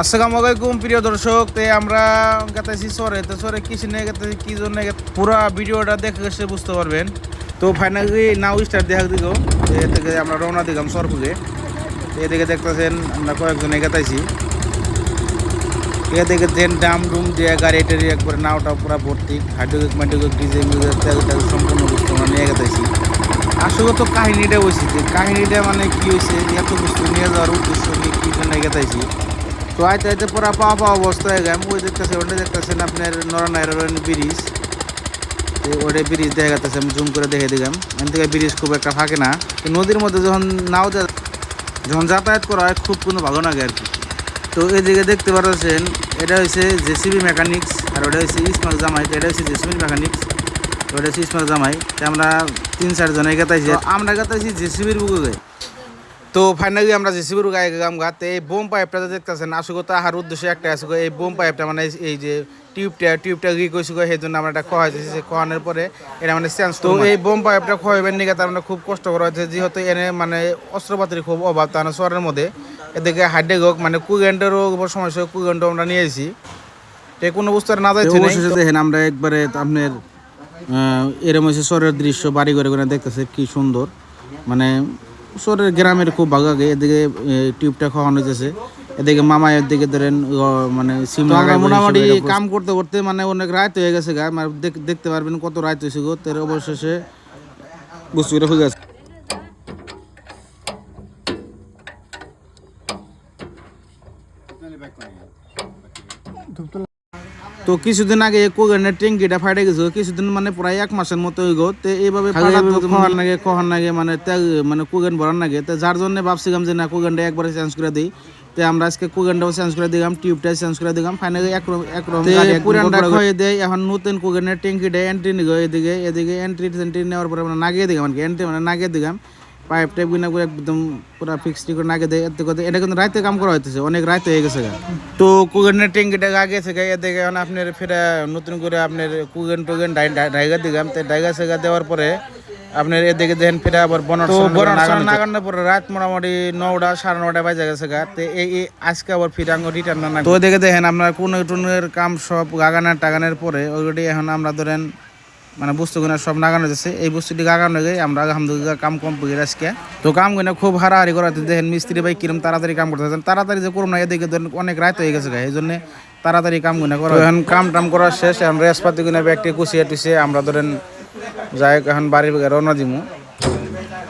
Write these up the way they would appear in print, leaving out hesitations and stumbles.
আসসালামু আলাইকুম প্রিয় দর্শক। আমরা গেতেছি সরে, তো সরে কিছু নিয়ে গেতেছি, কি জন্য পুরো ভিডিওটা দেখে এসে বুঝতে পারবেন। তো ফাইনালি নাও স্টার্ট দেখা দিল, এ থেকে আমরা রওনা দিলাম সরপুরে। এদিকে দেখতেছেন আমরা কয়েকজনে গেতাইছি, এদিকে দেন ডাম ডুম দিয়ে গাড়ি টাড়ি একবারে নাওটা পুরো ভর্তি, হাইড্রোলিক মাইড্রোলিক ডিজেল সম্পূর্ণ বুঝতে আমরা নিয়ে গেতাইছি। আসলে তো কাহিনীটা হয়েছে, যে কাহিনীটা মানে কি হয়েছে, এত বস্তু নিয়ে যাওয়ার উদ্দেশ্য কি জন্য গেতাইছি। তো আইতে আইতে পুরা পাওয়া অবস্থা হয়ে গেলাম। ওই দেখতেছে, ওটা দেখতেছেন আপনার নরনারায়ণ ব্রিজ। তো ওটা ব্রিজ দেখা যাচ্ছে, আমি জুম করে দেখে দিলাম। এখান থেকে ব্রিজ খুব একটা থাকে না, তো নদীর মধ্যে যখন নাও যখন যাতায়াত করা হয় খুব কোনো ভালো লাগে আর কি। তো এদিকে দেখতে পাচ্ছেন, এটা হচ্ছে জেসিবি মেকানিক্স, আর ওটা হচ্ছে ইসমাক জামাই। এটা হচ্ছে জেসিবি মেকানিক্স, ওটা হচ্ছে ইসমাক জামাই। তো আমরা 3-4 জনে গেতাইছি, আমরা গেতাইছি জেসিবির বুকে। তো ফাইনালি আমরা জেসিবির গায়ে গেলাম গাতে। এই বোম পাইপটা দেখতেছেন, আসলে তাহার উদ্দেশ্য একটা আছে, এই বোম পাইপটা মানে এই যে টিউবটা লিক হয়েছিল, সেই জন্য আমরা এটা খোয়াইতেছি। খোয়ানোর পরে এটা মানে চেঞ্জ। তো এই বোম পাইপটা খোয়াইবেন নিকে তার মানে খুব কষ্ট করা হয়েছে, যেহেতু এনে মানে অস্ত্রপাতির খুব অভাব তার শহরের মধ্যে। এদিকে হাইডে হোক মানে কুগেন্টেরও সমস্যা, কুগেন্টও আমরা নিয়ে এসেছি। তো কোনো বুঝতে না যাচ্ছে দেখেন আমরা একবারে আপনার এরম হয়েছে শহরের দৃশ্য, বাড়ি ঘরে করে দেখতেছে কি সুন্দর, মানে শহরের গ্রামের খুব ভালো লাগে। এদিকে টিউবটা খাওয়ানো হয়েছে, এদিকে মামা এদিকে ধরেন মানে মোটামুটি কাম করতে করতে মানে অনেক রাত হয়ে গেছে গা, মানে দেখতে পারবেন কত রাত হয়েছে গো। তার অবশেষে বস্তুটা হয়ে গেছে। তো কিছুদিন আগে কোগেনের ট্যাঙ্কিটা ফাটে গেছে, কিছুদিন মানে প্রায় 1 মাসের মতো হয়ে গো। তো এইভাবে খোয়ার নাগে মানে মানে কোগেন ভরার নাগে, তো যার জন্য ভাবছিলাম যে না কোগেনটা একবারে চেঞ্জ করে দিই। তো আমরা আজকে কোগেনটাও চেঞ্জ করে দিলাম, টিউবটা চেঞ্জ করে দিলাম। ফাইনালি একরকম পুরানটা খয়ে দেয়। এখন নতুন কোগেনের ট্যাঙ্কিটা এন্ট্রি নিগো, এদিকে এন্ট্রি নেওয়ার পরে মানে নাগিয়ে দিলাম আর কি, এন্ট্রি মানে নাগিয়ে দিলাম। পাইপ টাইপ কিনা করে একদম পুরো ফিক্সড করে নাগে দেয়। এতে কথা এটা কিন্তু রাতে কাম করা হইতেছে, অনেক রাত হয়ে গেছে। তো কুগেনের ট্যাঙ্কিটা আগে থেকে এদিকে এখন আপনার ফেরা নতুন করে আপনার কুগেন ডাইগা দিলাম। তো ডাইগা সেগা দেওয়ার পরে আপনার এদিকে দেখেন ফেরা আবার বনার নাগানোর পরে রাত মোটামুটি 9টা 9:30 বাজে গেছে গা। তো এই আজকে আবার ফিরাঙ্গ রিটার্ন না। তো এদিকে দেখেন আপনার কোন টুনের কাম সব টাগানের পরে অলরেডি এখন আমরা ধরেন মানে বস্তুগুলো সব নাগানো যাচ্ছে। এই বস্তুটি গাগানো গিয়ে আমরা আলহামদুলিল্লাহ কাম কমপ্লিট আজকে। তো কামগুলো খুব হারাহারি করাতে দেখেন মিস্ত্রি ভাই কিরম তাড়াতাড়ি কাম করতে চান, তাড়াতাড়ি যে করুন না, এদিকে ধরেন অনেক রাত হয়ে গেছে এই জন্য তাড়াতাড়ি কামগুলো করা। এখন কাম টাম করা শেষ, এখন রেসপাতি গুলো ব্যাগটি কুচিয়ে টুচিয়ে আমরা ধরেন যাই এখন বাড়ির রওনা দিমু।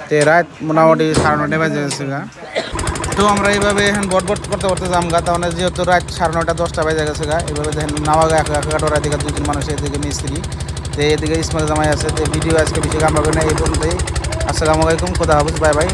তো রাত মোটামুটি 9:30 বাজে গেছে গা। তো আমরা এইভাবে এখন বটবট করতে করতে যাম গা, তাহলে যেহেতু রাত 9:30 10টা বাজে গেছে গা। এইভাবে দেখেন নাওয়া গা 1-1 দিকে 2-3 মানুষ, এদিকে মিস্ত্রি, তো এদিকে ইসমাক জামাই আছে। তো ভিডিও আজকে বেশি কাম হবে না, এই পর্যন্তই। আসসালামু আলাইকুম, খোদা হাফেজ, বাই বাই।